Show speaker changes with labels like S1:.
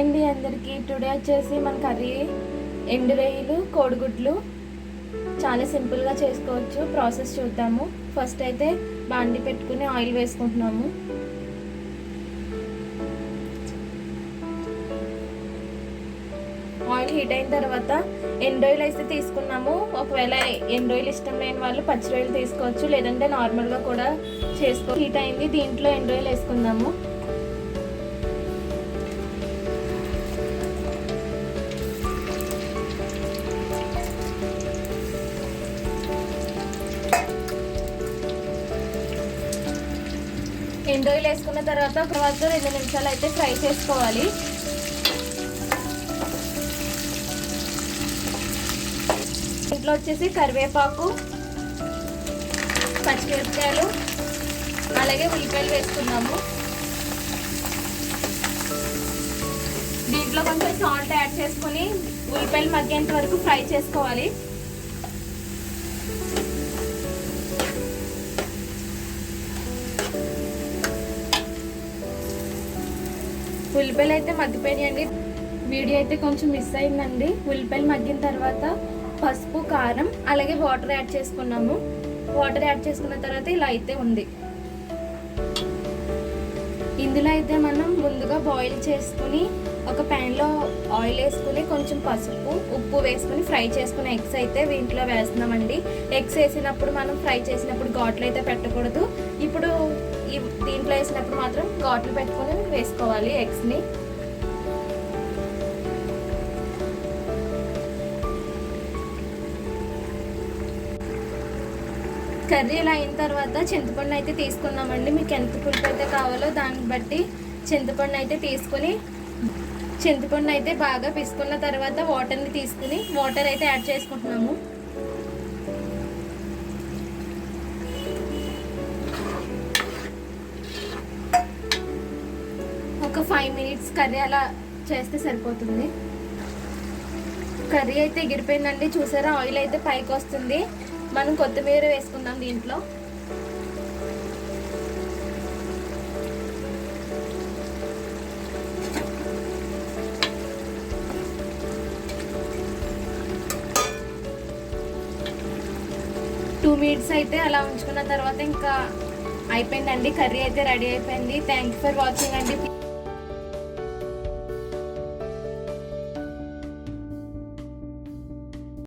S1: అండి అందరికీ. టుడే వచ్చేసి మన కర్రీ ఎండు రొయ్యలు కోడిగుడ్లు చాలా సింపుల్గా చేసుకోవచ్చు. ప్రాసెస్ చూద్దాము. ఫస్ట్ అయితే బాండి పెట్టుకుని ఆయిల్ వేసుకుంటున్నాము. ఆయిల్ హీట్ అయిన తర్వాత ఎండు రొయ్యలు అయితే తీసుకున్నాము. ఒకవేళ ఎండు రొయ్యలు ఇష్టం లేని వాళ్ళు పచ్చి రొయ్యలు తీసుకోవచ్చు, లేదంటే నార్మల్గా కూడా చేసుకో. హీట్ అయింది, దీంట్లో ఎండు రొయ్యలు వేసుకుందాము. ఎండు రొయ్యలు వేసుకున్న తర్వాత 2 నిమిషాలు అయితే ఫ్రై చేసుకోవాలి. ఇంట్లో వచ్చేసి కరివేపాకు, పచ్చిమిరపకాయలు, అలాగే ఉల్లిపాయలు వేసుకున్నాము. దీంట్లో కొంచెం సాల్ట్ యాడ్ చేసుకుని ఉల్లిపాయలు మగ్గేంత వరకు ఫ్రై చేసుకోవాలి. ఉల్లిపాయలు అయితే మగ్గిపోయాయండి. వీడియో అయితే కొంచెం మిస్ అయిందండి. ఉల్లిపాయలు మగ్గిన తర్వాత పసుపు, కారం, అలాగే వాటర్ యాడ్ చేసుకున్నాము. వాటర్ యాడ్ చేసుకున్న తర్వాత ఇలా అయితే ఉంది. ఇందులో అయితే మనం ముందుగా బాయిల్ చేసుకుని ఒక ప్యాన్లో ఆయిల్ వేసుకుని కొంచెం పసుపు, ఉప్పు వేసుకుని ఫ్రై చేసుకుని ఎగ్స్ అయితే దీంట్లో వేస్తున్నామండి. ఎగ్స్ వేసినప్పుడు మనం ఫ్రై చేసినప్పుడు ఘాట్లు అయితే పెట్టకూడదు. ఇప్పుడు దీంట్లో వేసినప్పుడు మాత్రం ఘాట్లు పెట్టుకుని వేసుకోవాలి ఎగ్స్ని. కర్రీ ఇలా అయిన తర్వాత చింతపండు అయితే తీసుకున్నామండి. మీకు ఎంత పులుపు అయితే కావాలో దాన్ని బట్టి చింతపండు అయితే తీసుకుని చింతపండు అయితే బాగా పిసుకున్న తర్వాత వాటర్ని తీసుకుని వాటర్ అయితే యాడ్ చేసుకుంటున్నాము. ఒక 5 మినిట్స్ కర్రీ అలా చేస్తే సరిపోతుంది. కర్రీ అయితే ఎగిరిపోయిందండి, చూసారా? ఆయిల్ అయితే పైకి వస్తుంది. మనం కొత్తిమీర వేసుకుందాం దీంట్లో. టూ మినిట్స్ అయితే అలా ఉంచుకున్న తర్వాత ఇంకా అయిపోయిందండి. కర్రీ అయితే రెడీ అయిపోయింది. థ్యాంక్ యూ ఫర్ వాచింగ్ అండి.